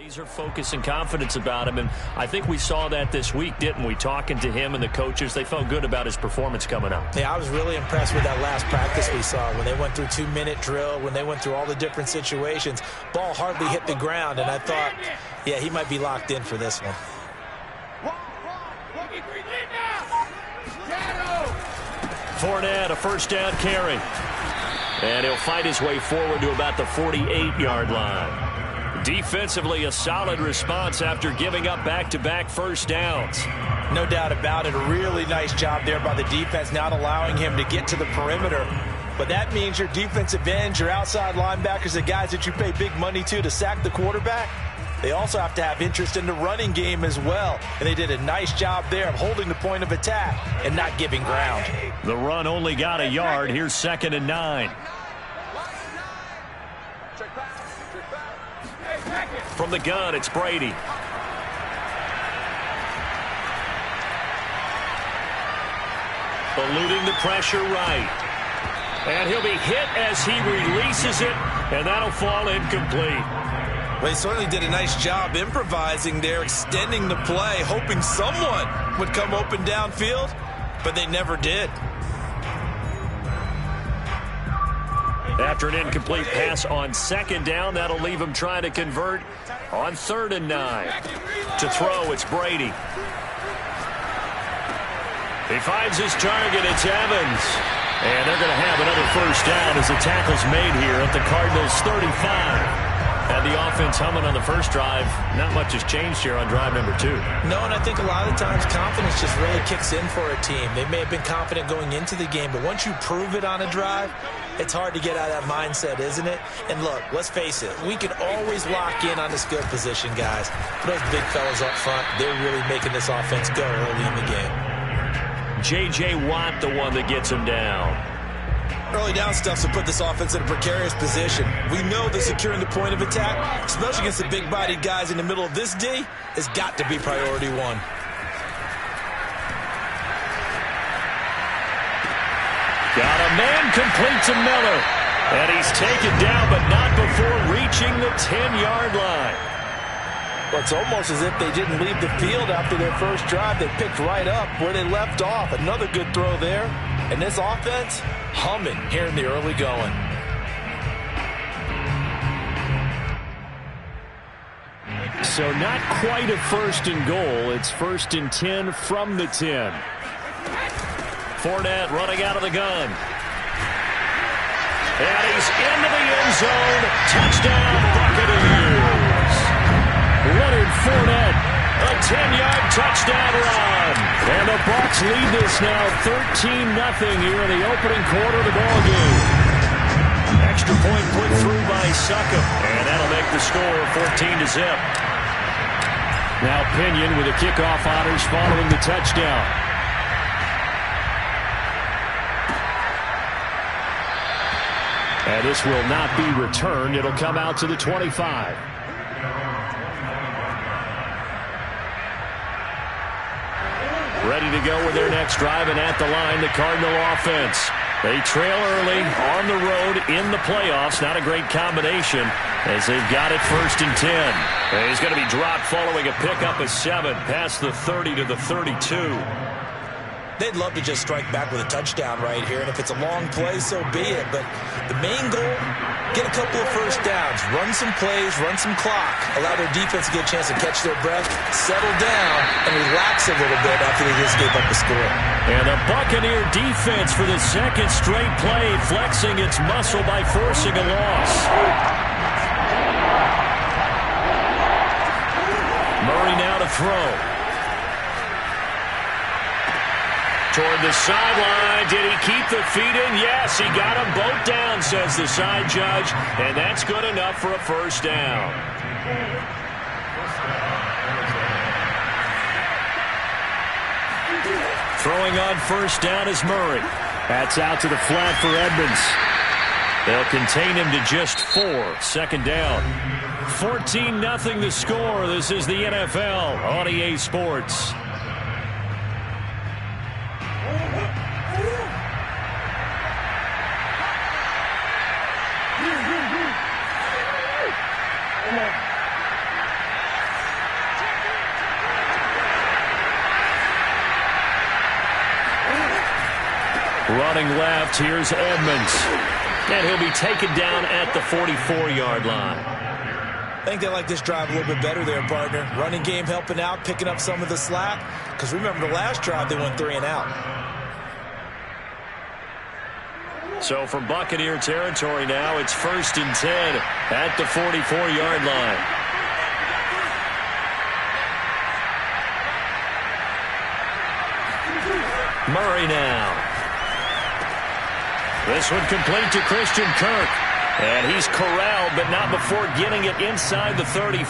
Laser focus and confidence about him, and I think we saw that this week, didn't we? Talking to him and the coaches, they felt good about his performance coming up. Yeah, I was really impressed with that last practice we saw when they went through 2-minute drill, when they went through all the different situations. Ball hardly hit the ground, and I thought, yeah, he might be locked in for this one. Fournette, a first down carry. And he'll fight his way forward to about the 48-yard line. Defensively, a solid response after giving up back-to-back first downs. No doubt about it. A really nice job there by the defense, not allowing him to get to the perimeter. But that means your defensive ends, your outside linebackers, the guys that you pay big money to sack the quarterback, they also have to have interest in the running game as well. And they did a nice job there of holding the point of attack and not giving ground. The run only got a yard. Here's 2nd and 9. From the gun, it's Brady. Eluding the pressure right. And he'll be hit as he releases it, and that'll fall incomplete. Well, he certainly did a nice job improvising there, extending the play, hoping someone would come open downfield, but they never did. After an incomplete pass on 2nd down, that'll leave him trying to convert on 3rd and 9. To throw, it's Brady. He finds his target, it's Evans. And they're going to have another first down as the tackle's made here at the Cardinals' 35. Had the offense humming on the first drive. Not much has changed here on drive number 2. No, and I think a lot of times confidence just really kicks in for a team. They may have been confident going into the game, but once you prove it on a drive, it's hard to get out of that mindset, isn't it? And look, let's face it, we can always lock in on the skill position, guys. But those big fellas up front, they're really making this offense go early in the game. J.J. Watt, the one that gets him down. Early down stuff's to put this offense in a precarious position. We know that securing the point of attack, especially against the big-bodied guys in the middle of this D, has got to be priority one. Got a man complete to Miller. And he's taken down, but not before reaching the 10-yard line. Well, it's almost as if they didn't leave the field after their first drive. They picked right up where they left off. Another good throw there. And this offense, humming here in the early going. So not quite a 1st and goal. It's 1st and 10 from the 10. Fournette running out of the gun. And he's into the end zone. Touchdown, Buccaneers. Leonard Fournette, a 10-yard touchdown run. And the Bucs lead this now 13-0 here in the opening quarter of the ballgame. Extra point put through by Succop. And that'll make the score 14-0. Now Pinion with the kickoff honors following the touchdown. And this will not be returned. It'll come out to the 25. Ready to go with their next drive, and at the line, the Cardinal offense. They trail early on the road in the playoffs. Not a great combination as they've got it 1st and 10. And he's going to be dropped following a pickup of 7 past the 30 to the 32. They'd love to just strike back with a touchdown right here, and if it's a long play, so be it. But the main goal, get a couple of first downs, run some plays, run some clock, allow their defense to get a chance to catch their breath, settle down, and relax a little bit after they just gave up the score. And the Buccaneer defense for the 2nd straight play, flexing its muscle by forcing a loss. Murray now to throw. Toward the sideline. Did he keep the feet in? Yes, he got them both down, says the side judge. And that's good enough for a first down. Throwing on first down is Murray. That's out to the flat for Edmonds. They'll contain him to just 4. 2nd down. 14-0 the score. This is the NFL on EA Sports. Running left, here's Edmonds. And he'll be taken down at the 44-yard line. I think they like this drive a little bit better there, partner. Running game helping out, picking up some of the slack. Because remember, the last drive, they went 3 and out. So from Buccaneer territory now, it's 1st and 10 at the 44-yard line. Murray now. This one complete to Christian Kirk. And he's corralled, but not before getting it inside the 35.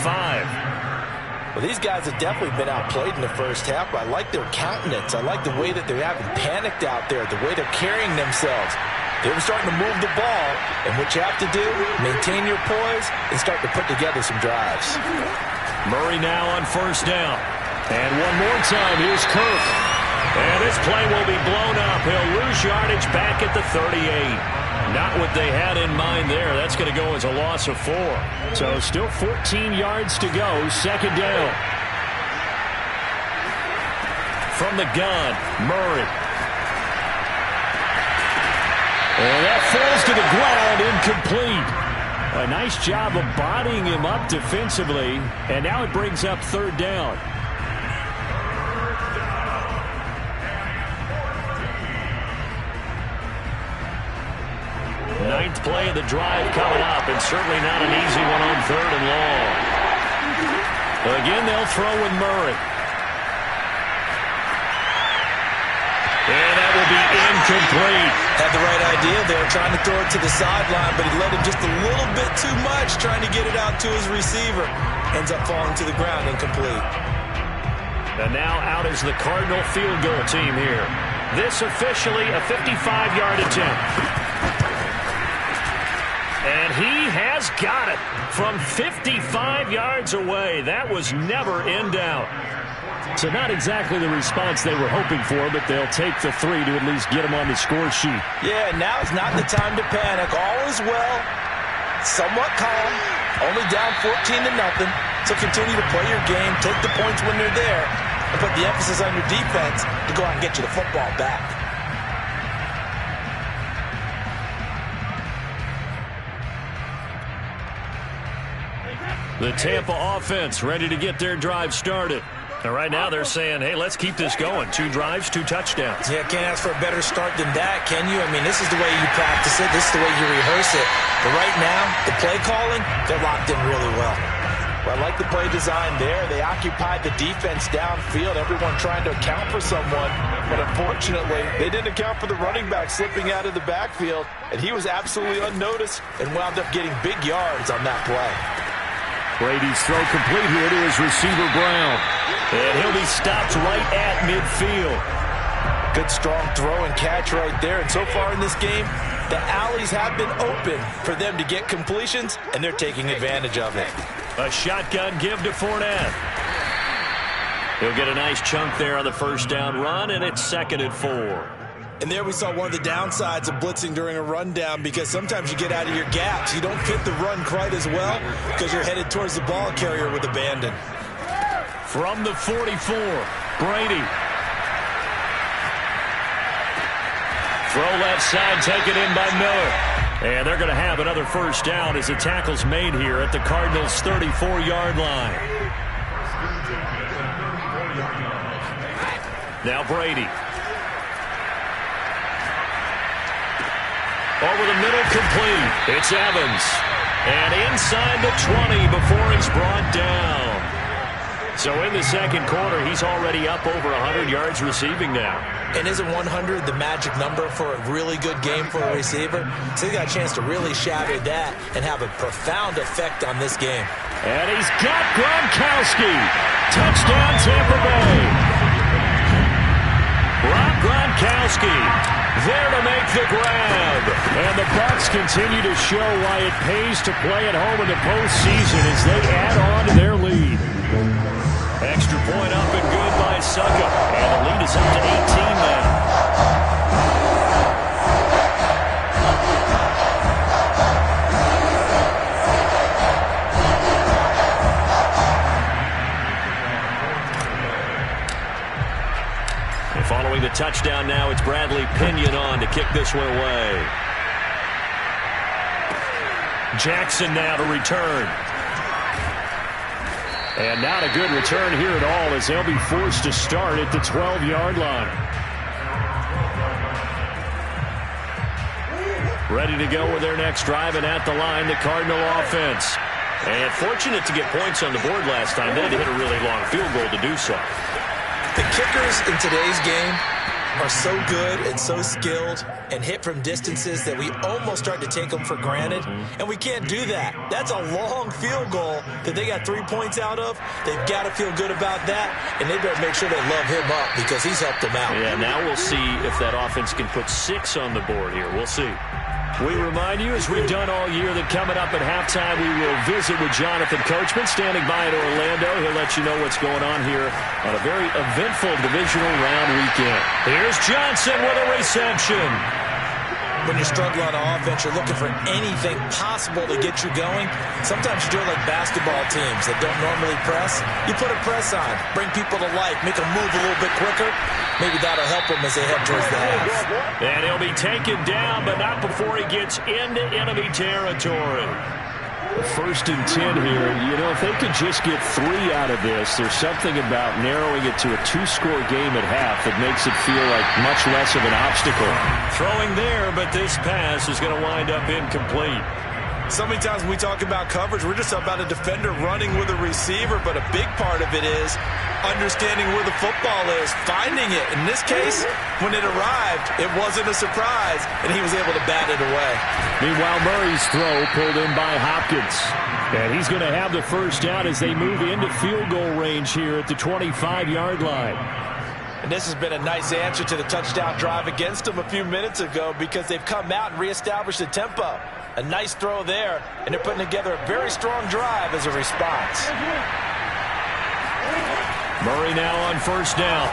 Well, these guys have definitely been outplayed in the first half, but I like their countenance. I like the way that they haven't panicked out there, the way they're carrying themselves. They were starting to move the ball, and what you have to do, maintain your poise and start to put together some drives. Murray now on 1st down. And one more time, here's Kirk. And this play will be blown up. He'll lose yardage back at the 38. Not what they had in mind there. That's going to go as a loss of 4. So still 14 yards to go. 2nd down. From the gun, Murray. And that falls to the ground, incomplete. A nice job of bodying him up defensively. And now it brings up 3rd down. Ninth play of the drive coming up, and certainly not an easy one on 3rd and long. Again, they'll throw with Murray. And that will be incomplete. Had the right idea there, trying to throw it to the sideline, but he let him just a little bit too much, trying to get it out to his receiver. Ends up falling to the ground, incomplete. And now out is the Cardinal field goal team here. This officially a 55-yard attempt. And he has got it from 55 yards away. That was never in doubt. So not exactly the response they were hoping for, but they'll take the 3 to at least get them on the score sheet. Yeah, now is not the time to panic. All is well, somewhat calm, only down 14-0. So continue to play your game, take the points when they're there, and put the emphasis on your defense to go out and get you the football back. The Tampa offense ready to get their drive started. And right now they're saying, hey, let's keep this going. 2 drives, 2 touchdowns. Yeah, can't ask for a better start than that, can you? I mean, this is the way you practice it. This is the way you rehearse it. But right now, the play calling, they're locked in really well. Well, I like the play design there. They occupied the defense downfield, everyone trying to account for someone. But unfortunately, they didn't account for the running back slipping out of the backfield. And he was absolutely unnoticed and wound up getting big yards on that play. Brady's throw complete here to his receiver, Brown. And he'll be stopped right at midfield. Good strong throw and catch right there. And so far in this game, the alleys have been open for them to get completions, and they're taking advantage of it. A shotgun give to Fournette. He'll get a nice chunk there on the 1st down run, and it's 2nd and 4. And there we saw one of the downsides of blitzing during a rundown, because sometimes you get out of your gaps. You don't fit the run quite as well because you're headed towards the ball carrier with abandon. From the 44, Brady. Throw left side, taken in by Miller. And they're going to have another 1st down as the tackle's made here at the Cardinals' 34-yard line. Now Brady. Over the middle, complete. It's Evans. And inside the 20 before he's brought down. So in the 2nd quarter, he's already up over 100 yards receiving now. And isn't 100 the magic number for a really good game for a receiver? So he got a chance to really shatter that and have a profound effect on this game. And he's got Gronkowski. Touchdown, Tampa Bay. Rob Gronkowski there to make the grab. And the Bucs continue to show why it pays to play at home in the postseason as they add on to their lead. Extra point up and good by Suckup. And the lead is up to 18 now. And following the touchdown now, it's Bradley Pinion on to kick this one away. Jackson now to return. And not a good return here at all, as they'll be forced to start at the 12-yard line. Ready to go with their next drive, and at the line, the Cardinal offense. And fortunate to get points on the board last time. They had to hit a really long field goal to do so. The kickers in today's game are so good and so skilled and hit from distances that we almost start to take them for granted, and we can't do that. That's a long field goal that they got 3 points out of. They've got to feel good about that, and they better make sure they love him up because he's helped them out. Yeah, now we'll see if that offense can put 6 on the board here. We'll see. We remind you, as we've done all year, that coming up at halftime, we will visit with Jonathan Coachman, standing by in Orlando. He'll let you know what's going on here on a very eventful divisional round weekend. Here's Johnson with a reception. When you're struggling on offense, you're looking for anything possible to get you going. Sometimes you do it like basketball teams that don't normally press. You put a press on, bring people to life, make them move a little bit quicker. Maybe that'll help them as they head towards the half. And he'll be taken down, but not before he gets into enemy territory. 1st and 10 here. You know, if they could just get 3 out of this, there's something about narrowing it to a 2-score game at half that makes it feel like much less of an obstacle. Throwing there, but this pass is going to wind up incomplete. So many times when we talk about coverage, we're just about a defender running with a receiver, but a big part of it is understanding where the football is, finding it. In this case, when it arrived, it wasn't a surprise, and he was able to bat it away. Meanwhile, Murray's throw pulled in by Hopkins. And he's going to have the first down as they move into field goal range here at the 25-yard line. And this has been a nice answer to the touchdown drive against them a few minutes ago because they've come out and reestablished the tempo. A nice throw there, and they're putting together a very strong drive as a response. Murray now on first down.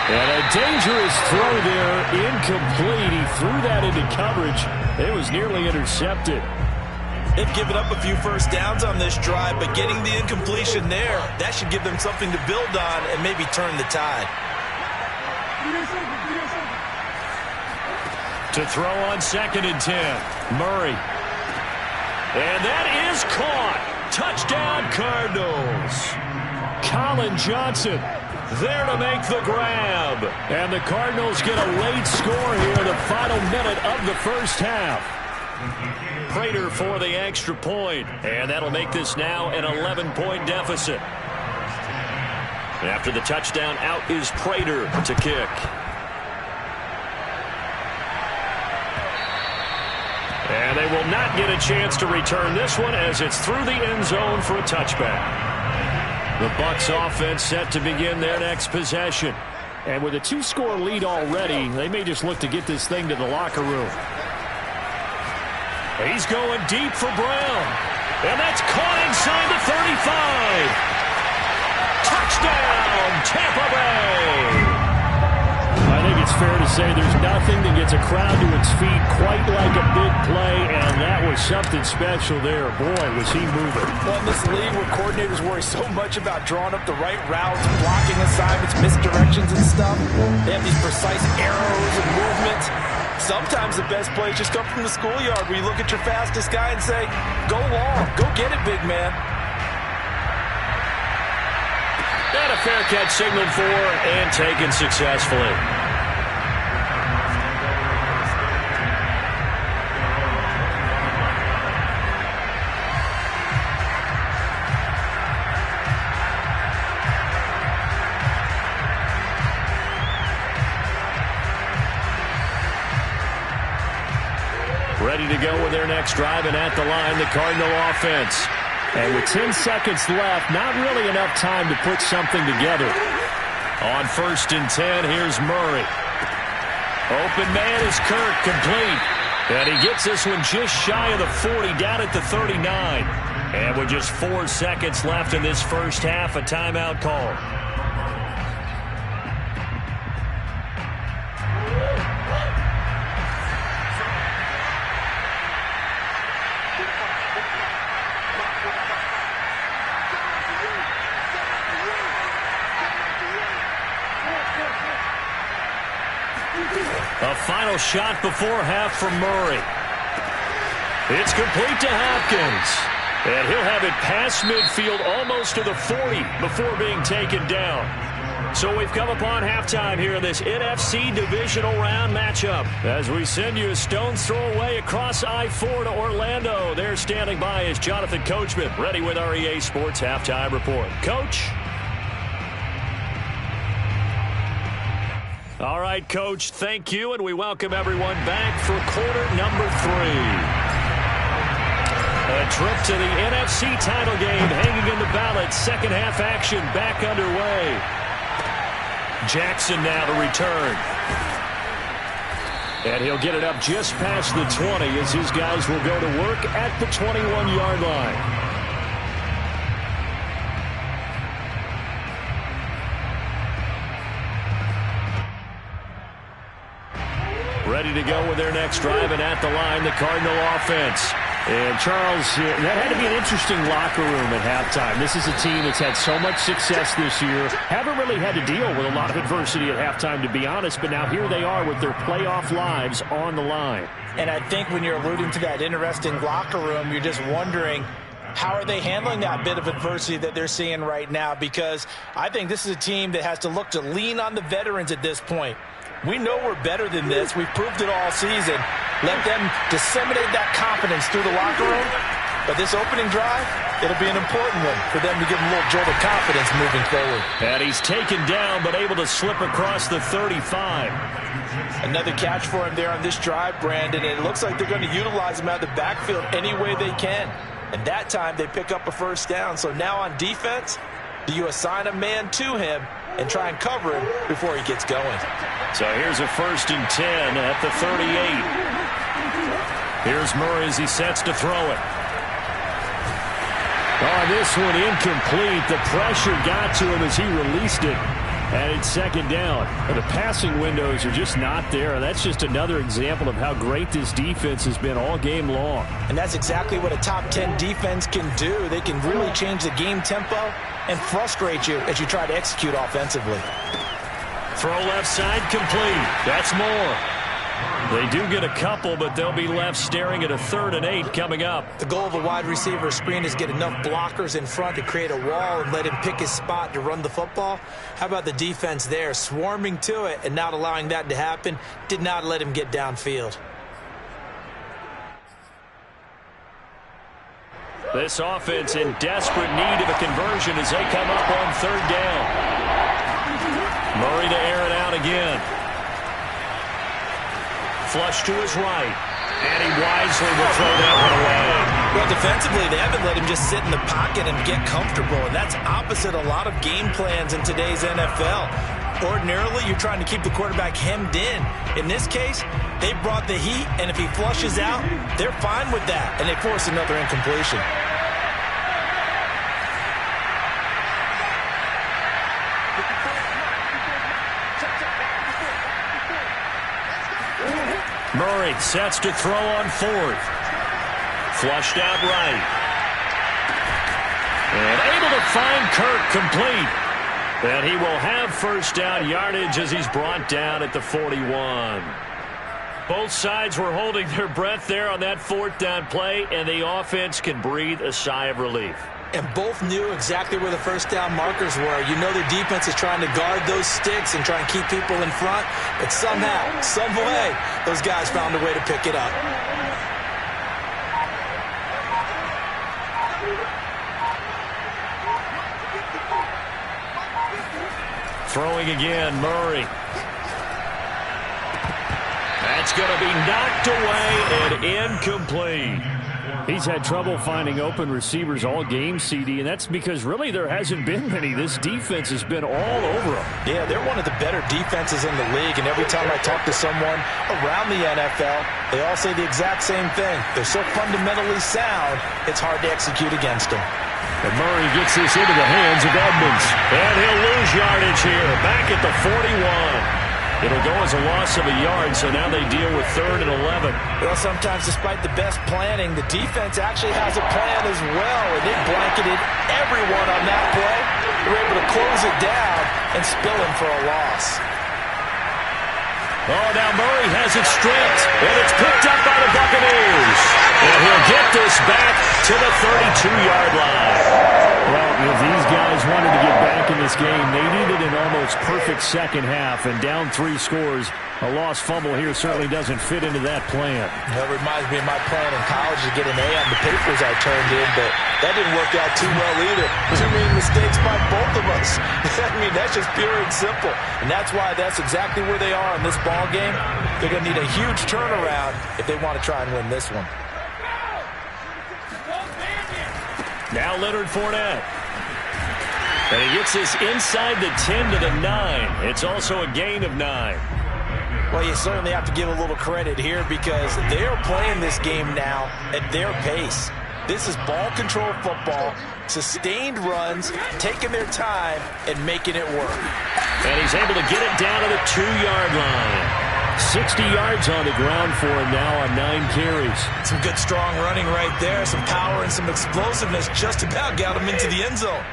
And a dangerous throw there, incomplete. He threw that into coverage. It was nearly intercepted. They've given up a few first downs on this drive, but getting the incompletion there, that should give them something to build on and maybe turn the tide. To throw on 2nd and 10, Murray. And that is caught. Touchdown, Cardinals. Colin Johnson there to make the grab. And the Cardinals get a late score here, the final minute of the first half. Prater for the extra point, and that'll make this now an 11-point deficit. After the touchdown, out is Prater to kick. And they will not get a chance to return this one as it's through the end zone for a touchback. The Bucs offense set to begin their next possession. And with a 2-score lead already, they may just look to get this thing to the locker room. He's going deep for Brown. And that's caught inside the 35. Touchdown, Tampa Bay. I think it's fair to say there's nothing that gets a crowd to its feet quite like a big play, and that was something special there. Boy, was he moving. Well, in this league where coordinators worry so much about drawing up the right routes, blocking assignments, misdirections and stuff, they have these precise arrows and movements. Sometimes the best plays just come from the schoolyard where you look at your fastest guy and say, go long, go get it, big man. And a fair catch signaled for and taken successfully. Ready to go with their next drive, and at the line, the Cardinal offense. And with 10 seconds left, not really enough time to put something together. On 1st and 10, here's Murray. Open man is Kirk, complete. And he gets this one just shy of the 40, down at the 39. And with just 4 seconds left in this first half, a timeout call. A final shot before half from Murray. It's complete to Hopkins. And he'll have it past midfield almost to the 40 before being taken down. So we've come upon halftime here in this NFC divisional round matchup. As we send you a stone's throw away across I-4 to Orlando. There standing by is Jonathan Coachman, ready with our EA Sports Halftime Report. Coach? All right, Coach, thank you, and we welcome everyone back for quarter number 3. A trip to the NFC title game hanging in the balance. Second half action back underway. Jackson now to return. And he'll get it up just past the 20 as his guys will go to work at the 21-yard line. Ready to go with their next drive, and at the line, the Cardinal offense. And, Charles, that had to be an interesting locker room at halftime. This is a team that's had so much success this year. Haven't really had to deal with a lot of adversity at halftime, to be honest. But now here they are with their playoff lives on the line. And I think when you're alluding to that interesting locker room, you're just wondering, how are they handling that bit of adversity that they're seeing right now? Because I think this is a team that has to look to lean on the veterans at this point. We know we're better than this. We've proved it all season. Let them disseminate that confidence through the locker room. But this opening drive, it'll be an important one for them to give them a little jolt of confidence moving forward. And he's taken down but able to slip across the 35. Another catch for him there on this drive, Brandon. And it looks like they're going to utilize him out of the backfield any way they can. And that time they pick up a first down. So now on defense, do you assign a man to him and try and cover him before he gets going? So here's a 1st and 10 at the 38. Here's Murray as he sets to throw it. Oh, this one incomplete. The pressure got to him as he released it. And it's second down. And the passing windows are just not there. And that's just another example of how great this defense has been all game long. And that's exactly what a top 10 defense can do. They can really change the game tempo and frustrate you as you try to execute offensively. Throw left side complete. That's more. They do get a couple, but they'll be left staring at a 3rd and 8 coming up. The goal of a wide receiver screen is get enough blockers in front to create a wall and let him pick his spot to run the football. How about the defense there, swarming to it and not allowing that to happen? Did not let him get downfield. This offense in desperate need of a conversion as they come up on 3rd down. Murray to air it out again. Flush to his right. And he wisely will throw that one away. Well, defensively, they haven't let him just sit in the pocket and get comfortable. And that's opposite a lot of game plans in today's NFL. Ordinarily, you're trying to keep the quarterback hemmed in. In this case, they brought the heat, and if he flushes out, they're fine with that. And they force another incompletion. Murray sets to throw on 4th. Flushed out right. And able to find Kirk complete. And he will have first down yardage as he's brought down at the 41. Both sides were holding their breath there on that 4th down play, and the offense can breathe a sigh of relief. And both knew exactly where the first down markers were. You know the defense is trying to guard those sticks and try and keep people in front. But somehow, some way, those guys found a way to pick it up. Throwing again, Murray. That's going to be knocked away and incomplete. He's had trouble finding open receivers all game, CD, and that's because really there hasn't been many. This defense has been all over them. Yeah, they're one of the better defenses in the league, and every time I talk to someone around the NFL, they all say the exact same thing. They're so fundamentally sound, it's hard to execute against them. And Murray gets this into the hands of Edmonds. And he'll lose yardage here, back at the 41. It'll go as a loss of a yard, so now they deal with 3rd and 11. Well, sometimes despite the best planning, the defense actually has a plan as well, and they blanketed everyone on that play. They were able to close it down and spill him for a loss. Oh, now Murray has it stripped, and it's picked up by the Buccaneers. And he'll get this back to the 32-yard line. Well, if these guys wanted to get back in this game, they needed an almost perfect second half, and down 3 scores. A lost fumble here certainly doesn't fit into that plan. That reminds me of my plan in college to get an A on the papers I turned in, but that didn't work out too well either. Too many mistakes by both of us. I mean, that's just pure and simple. And that's why that's exactly where they are in this ball game. They're going to need a huge turnaround if they want to try and win this one. Now Leonard Fournette. And he gets this inside the 10 to the 9. It's also a gain of 9. Well, you certainly have to give a little credit here because they are playing this game now at their pace. This is ball control football, sustained runs, taking their time, and making it work. And he's able to get it down to the 2-yard line. 60 yards on the ground for him now on 9 carries. Some good, strong running right there. Some power and some explosiveness just about got him into the end zone.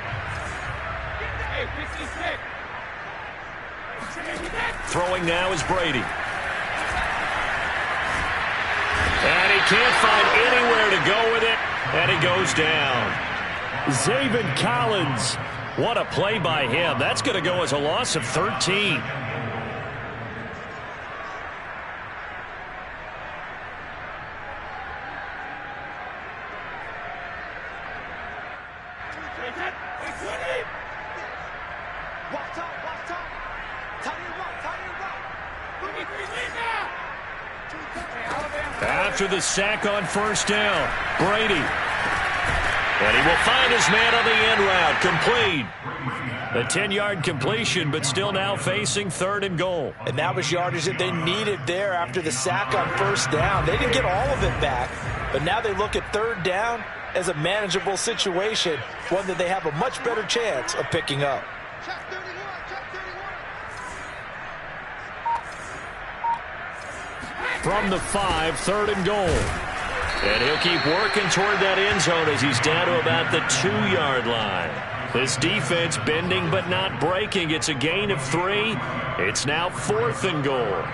Throwing now is Brady. And he can't find anywhere to go with it. And he goes down. Zaven Collins. What a play by him. That's going to go as a loss of 13. After the sack on first down, Brady. And he will find his man on the end route. Complete. A 10-yard completion, but still now facing 3rd and goal. And that was yardage that they needed there after the sack on first down. They didn't get all of it back, but now they look at 3rd down as a manageable situation, one that they have a much better chance of picking up. From the 5, 3rd and goal. And he'll keep working toward that end zone as he's down to about the 2-yard line. This defense bending but not breaking. It's a gain of 3. It's now 4th and goal.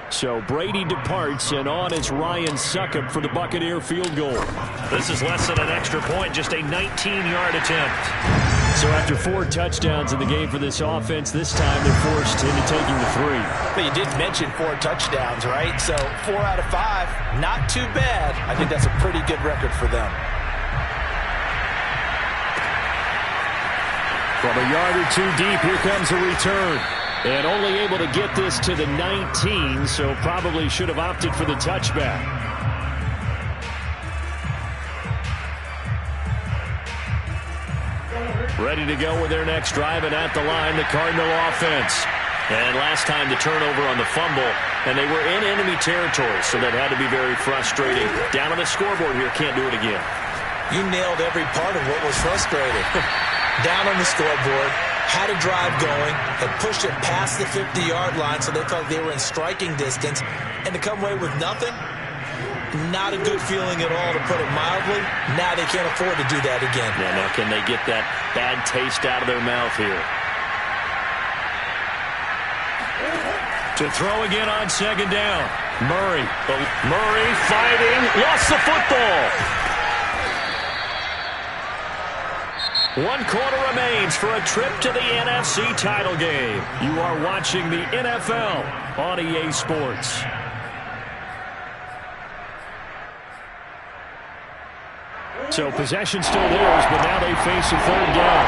So Brady departs, and on is Ryan Succop for the Buccaneer field goal. This is less than an extra point, just a 19-yard attempt. So after 4 touchdowns in the game for this offense, this time they're forced into taking the 3. But you did mention 4 touchdowns, right? So 4 out of 5, not too bad. I think that's a pretty good record for them. From a yard or 2 deep, here comes a return. And only able to get this to the 19, so probably should have opted for the touchback. Ready to go with their next drive, and at the line, the Cardinal offense. And last time the turnover on the fumble, and they were in enemy territory, so that had to be very frustrating. Down on the scoreboard here, can't do it again. You nailed every part of what was frustrating. Down on the scoreboard, had a drive going, had pushed it past the 50-yard line, so they felt they were in striking distance, and to come away with nothing, not a good feeling at all, to put it mildly. Now they can't afford to do that again. Yeah, now can they get that bad taste out of their mouth here? To throw again on 2nd down. Murray fighting, lost the football. 1 quarter remains for a trip to the NFC title game. You are watching the NFL on EA Sports. So possession still theirs, but now they face a 3rd down.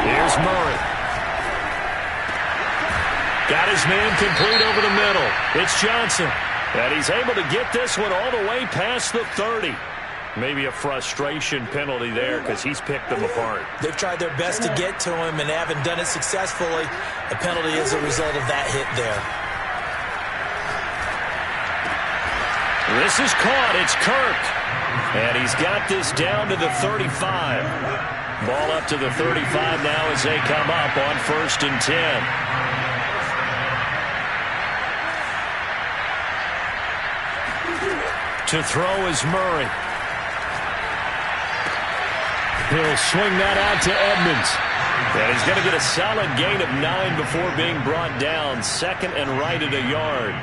Here's Murray. Got his man complete over the middle. It's Johnson. And he's able to get this one all the way past the 30. Maybe a frustration penalty there because he's picked them apart. They've tried their best to get to him and haven't done it successfully. A penalty is a result of that hit there. This is caught. It's Kirk. And he's got this down to the 35. Ball up to the 35 now as they come up on 1st and 10. To throw is Murray. He'll swing that out to Edmonds. And he's going to get a solid gain of 9 before being brought down. Second and right at a yard.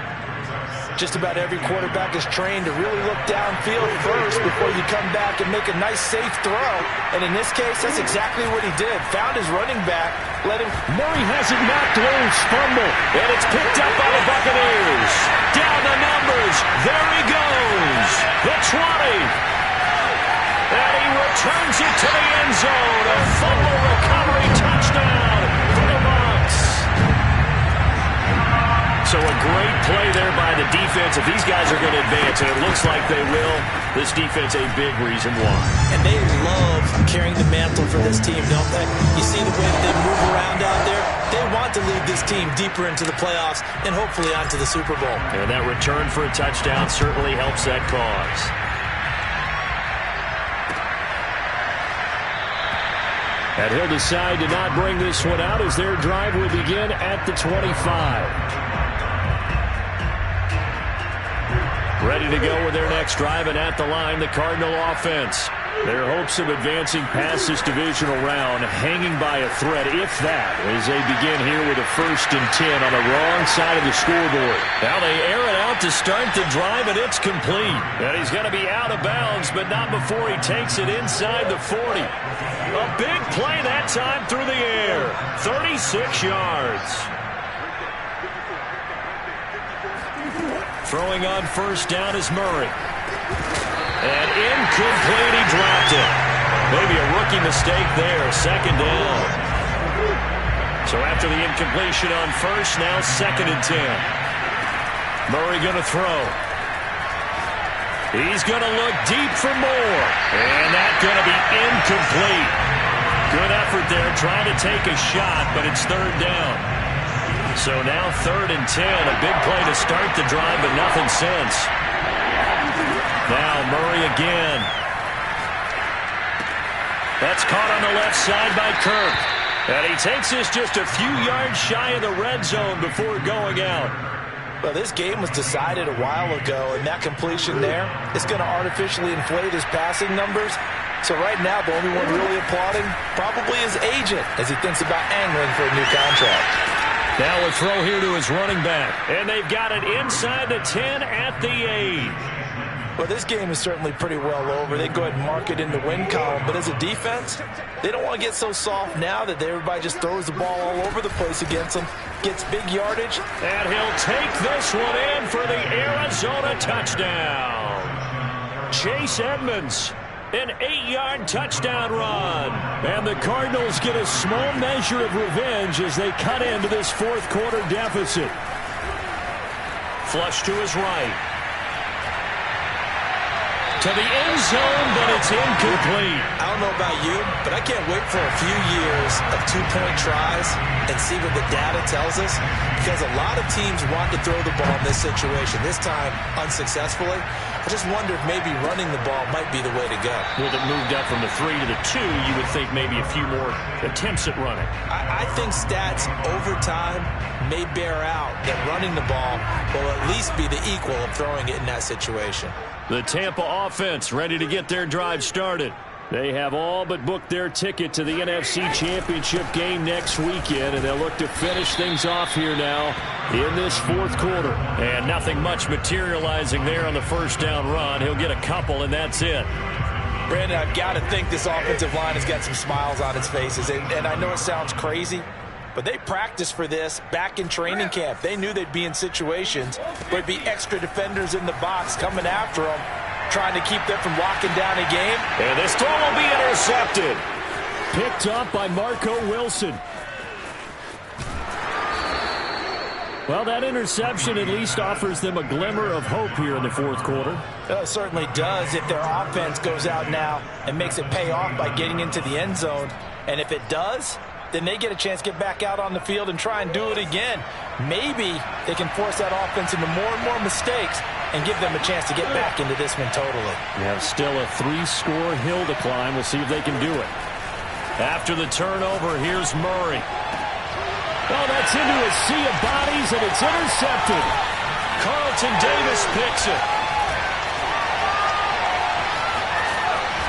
Just about every quarterback is trained to really look downfield first before you come back and make a nice, safe throw. And in this case, that's exactly what he did. Found his running back, let him... Murray has it knocked loose, fumble, and it's picked up by the Buccaneers. Down the numbers. There he goes. The 20. And he returns it to the end zone. A fumble recovery touchdown for the Bucs. So a great play there by the defense. If these guys are going to advance, and it looks like they will, this defense a big reason why. And they love carrying the mantle for this team, don't they? You see the way that they move around out there? They want to lead this team deeper into the playoffs and hopefully onto the Super Bowl. And that return for a touchdown certainly helps that cause. And he'll decide to not bring this one out as their drive will begin at the 25. Ready to go with their next drive, and at the line, the Cardinal offense. Their hopes of advancing past this divisional round hanging by a thread, if that, as they begin here with a 1st and 10 on the wrong side of the scoreboard. Now they air it out to start the drive, and it's complete. And he's going to be out of bounds, but not before he takes it inside the 40. A big play that time through the air. 36 yards. Throwing on 1st down is Murray. And incomplete, he dropped it. Maybe a rookie mistake there, 2nd down. So after the incompletion on 1st, now 2nd and 10. Murray going to throw. He's going to look deep for more. And that's going to be incomplete. Good effort there, trying to take a shot, but it's 3rd down. So now 3rd and 10, a big play to start the drive, but nothing since. Now Murray again. That's caught on the left side by Kirk. And he takes this just a few yards shy of the red zone before going out. Well, this game was decided a while ago, and that completion there is going to artificially inflate his passing numbers. So right now, the only one really applauding probably his agent as he thinks about angling for a new contract. Now a throw here to his running back. And they've got it inside the 10 at the 8. Well, this game is certainly pretty well over. They go ahead and mark it in the win column. But as a defense, they don't want to get so soft now that everybody just throws the ball all over the place against them. Gets big yardage. And he'll take this one in for the Arizona touchdown. Chase Edmonds. An 8-yard touchdown run. And the Cardinals get a small measure of revenge as they cut into this 4th quarter deficit. Flush to his right. To the end zone, but it's incomplete. I don't know about you, but I can't wait for a few years of 2-point tries and see what the data tells us, because a lot of teams want to throw the ball in this situation. This time, unsuccessfully. I just wonder if maybe running the ball might be the way to go. With it moved up from the 3 to the 2, you would think maybe a few more attempts at running. I think stats over time may bear out that running the ball will at least be the equal of throwing it in that situation. The Tampa offense ready to get their drive started. They have all but booked their ticket to the NFC Championship game next weekend, and they'll look to finish things off here now in this 4th quarter. And nothing much materializing there on the 1st down run. He'll get a couple, and that's it. Brandon, I've got to think this offensive line has got some smiles on its faces. And I know it sounds crazy, but they practiced for this back in training camp. They knew they'd be in situations where there'd be extra defenders in the box coming after them, trying to keep them from locking down a game. And this throw will be intercepted. Picked up by Marco Wilson. Well, that interception at least offers them a glimmer of hope here in the 4th quarter. It certainly does if their offense goes out now and makes it pay off by getting into the end zone. And if it does, then they get a chance to get back out on the field and try and do it again. Maybe they can force that offense into more and more mistakes and give them a chance to get back into this one totally. You have still a 3-score hill to climb. We'll see if they can do it. After the turnover, here's Murray. Oh, that's into a sea of bodies, and it's intercepted. Carlton Davis picks it.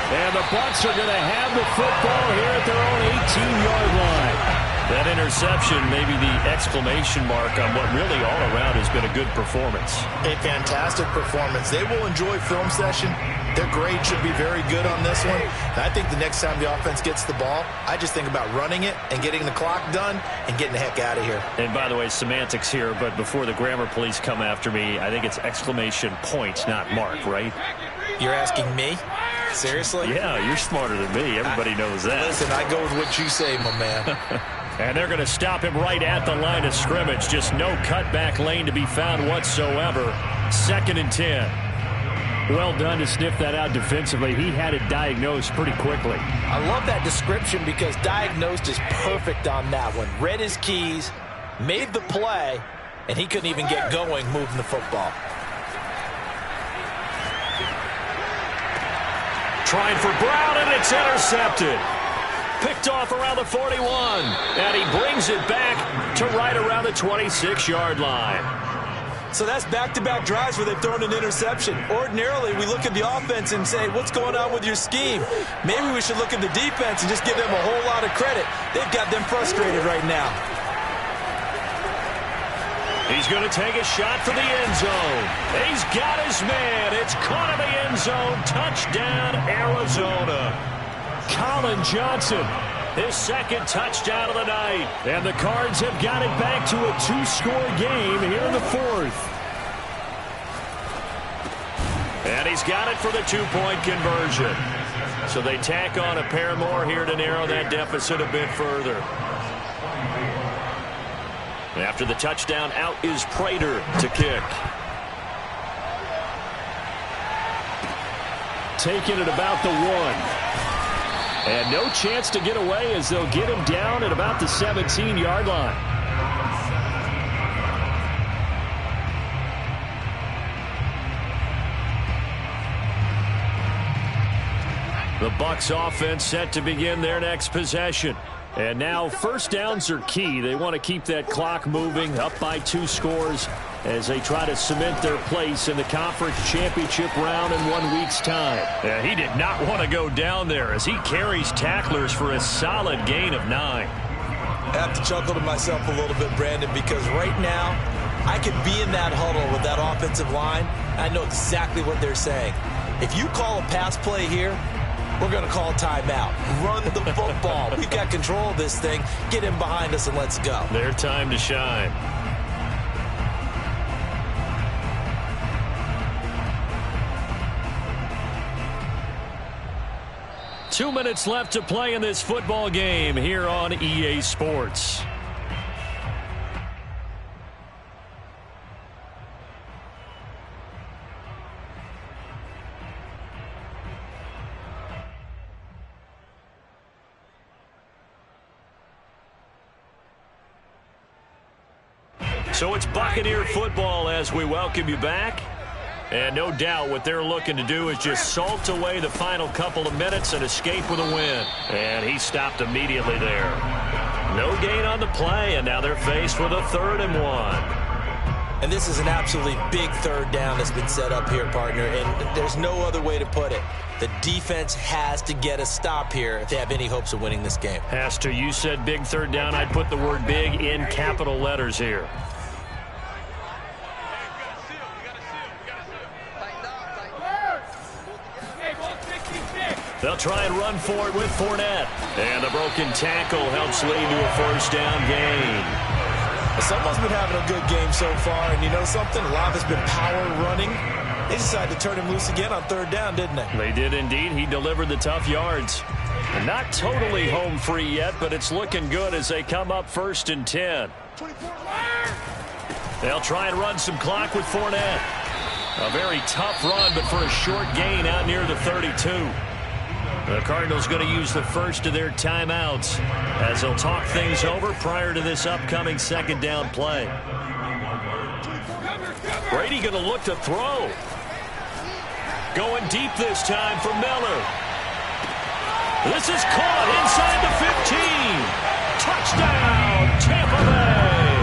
And the Bucs are going to have the football here at their own 18-yard line. That interception may be the exclamation mark on what really all around has been a good performance. A fantastic performance. They will enjoy film session. Their grade should be very good on this one. And I think the next time the offense gets the ball, I just think about running it and getting the clock done and getting the heck out of here. And by the way, semantics here, but before the grammar police come after me, I think it's exclamation point, not mark, right? You're asking me? Seriously? Yeah, you're smarter than me. Everybody knows that. Listen, I go with what you say, my man. And they're going to stop him right at the line of scrimmage. Just no cutback lane to be found whatsoever. 2nd and 10. Well done to sniff that out defensively. He had it diagnosed pretty quickly. I love that description because diagnosed is perfect on that one. Read his keys, made the play, and he couldn't even get going moving the football. Trying for Brown, and it's intercepted. Picked off around the 41, and he brings it back to right around the 26-yard line. So that's back-to-back drives where they've thrown an interception. Ordinarily, we look at the offense and say, what's going on with your scheme? Maybe we should look at the defense and just give them a whole lot of credit. They've got them frustrated right now. He's going to take a shot for the end zone. He's got his man. It's caught in the end zone. Touchdown, Arizona. Colin Johnson, his 2nd touchdown of the night. And the Cards have got it back to a 2-score game here in the 4th. And he's got it for the 2-point conversion. So they tack on a pair more here to narrow that deficit a bit further. After the touchdown, out is Prater to kick. Taking it about the 1. And no chance to get away as they'll get him down at about the 17-yard line. The Bucs offense set to begin their next possession. And now 1st downs are key. They want to keep that clock moving up by 2 scores as they try to cement their place in the conference championship round in 1 week's time. Yeah, he did not want to go down there as he carries tacklers for a solid gain of 9. I have to chuckle to myself a little bit, Brandon, because right now I could be in that huddle with that offensive line. I know exactly what they're saying. If you call a pass play here, we're going to call timeout. Run the football. We've got control of this thing. Get him behind us and let's go. Their time to shine. Two minutes left to play in this football game here on EA Sports. So it's Buccaneer football as we welcome you back. And no doubt what they're looking to do is just salt away the final couple of minutes and escape with a win. And he stopped immediately there. No gain on the play, and now they're faced with a 3rd and 1. And this is an absolutely big 3rd down that's been set up here, partner. And there's no other way to put it. The defense has to get a stop here if they have any hopes of winning this game. Has to. You said big 3rd down. I'd put the word big in capital letters here. They'll try and run for it with Fournette. And the broken tackle helps lead to a 1st down gain. Someone's been having a good game so far, and you know something? A lot of it's been power running. They decided to turn him loose again on 3rd down, didn't they? They did indeed. He delivered the tough yards. Not totally home free yet, but it's looking good as they come up 1st and 10. They'll try and run some clock with Fournette. A very tough run, but for a short gain out near the 32. The Cardinals going to use the first of their timeouts as they'll talk things over prior to this upcoming 2nd down play. Brady going to look to throw. Going deep this time for Miller. This is caught inside the 15. Touchdown, Tampa Bay.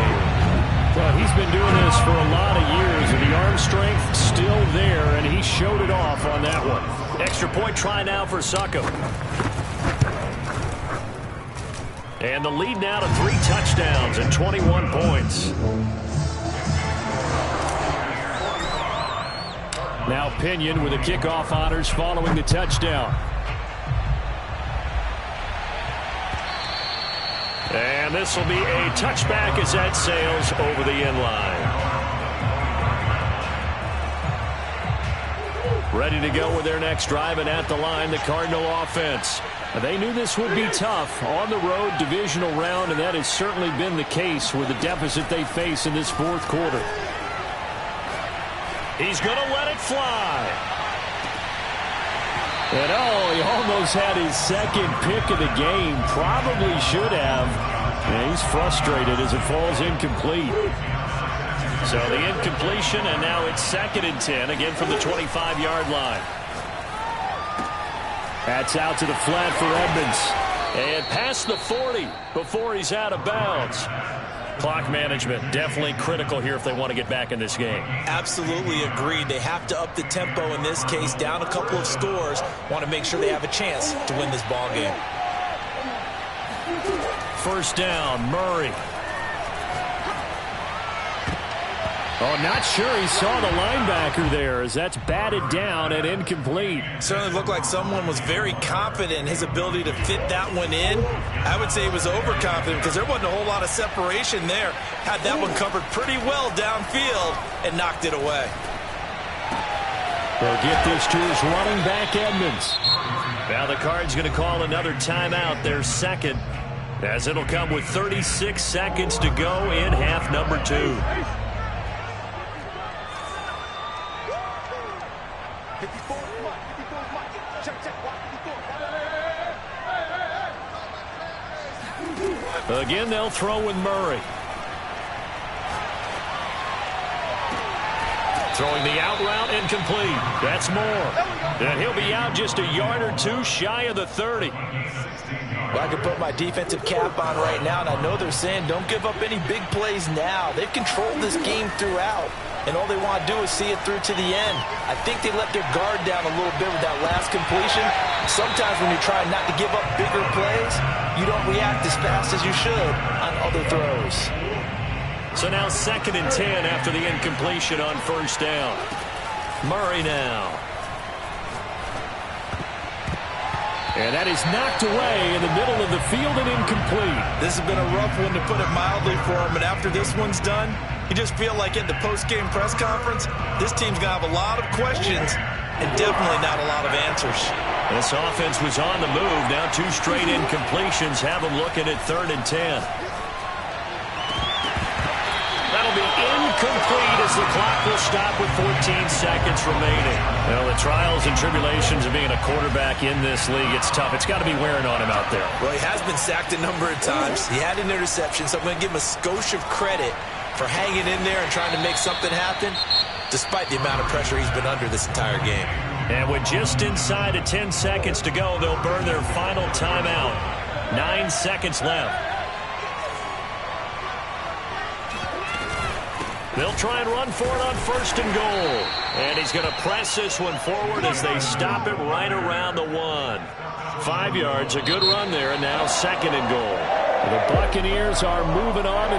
Well, he's been doing this for a lot of years, and the arm strength still there, and he showed it off on that one. Extra point try now for Succo. And the lead now to 3 touchdowns and 21 points. Now Pinion with the kickoff honors following the touchdown. And this will be a touchback as that sails over the end line. Ready to go with their next drive, and at the line, the Cardinal offense. They knew this would be tough on the road divisional round, and that has certainly been the case with the deficit they face in this fourth quarter. He's going to let it fly. And he almost had his second pick of the game. Probably should have. And he's frustrated as it falls incomplete. So the incompletion, and now it's 2nd and 10, again from the 25-yard line. That's out to the flat for Edmonds. And past the 40 before he's out of bounds. Clock management definitely critical here if they want to get back in this game. Absolutely agreed. They have to up the tempo in this case, down a couple of scores. Want to make sure they have a chance to win this ball game. First down, Murray. Not sure he saw the linebacker there as that's batted down and incomplete. Certainly looked like someone was very confident in his ability to fit that one in. I would say he was overconfident because there wasn't a whole lot of separation there. Had that one covered pretty well downfield and knocked it away. They'll get this to his running back, Edmonds. Now the Cards going to call another timeout, their second, as it'll come with 36 seconds to go in half number 2. Again, they'll throw with Murray. Throwing the out route, incomplete. That's Moore. And he'll be out just a yard or two shy of the 30. Well, I can put my defensive cap on right now, and I know they're saying don't give up any big plays now. They've controlled this game throughout, and all they want to do is see it through to the end. I think they let their guard down a little bit with that last completion. Sometimes when you're trying not to give up bigger plays, you don't react as fast as you should on other throws. So now 2nd and 10 after the incompletion on first down. Murray now. And that is knocked away in the middle of the field and incomplete. This has been a rough one, to put it mildly, for him. And after this one's done, you just feel like at the post-game press conference, this team's going to have a lot of questions and definitely not a lot of answers. This offense was on the move. Now 2 straight incompletions have them looking at 3rd and 10. That'll be incomplete as the clock will stop with 14 seconds remaining. Well, the trials and tribulations of being a quarterback in this league, it's tough. It's got to be wearing on him out there. Well, he has been sacked a number of times. He had an interception, so I'm going to give him a skosh of credit for hanging in there and trying to make something happen, despite the amount of pressure he's been under this entire game. And with just inside of 10 seconds to go, they'll burn their final timeout. 9 seconds left. They'll try and run for it on 1st and goal. And he's going to press this one forward as they stop it right around the 1. 5 yards, a good run there, and now 2nd and goal. The Buccaneers are moving on.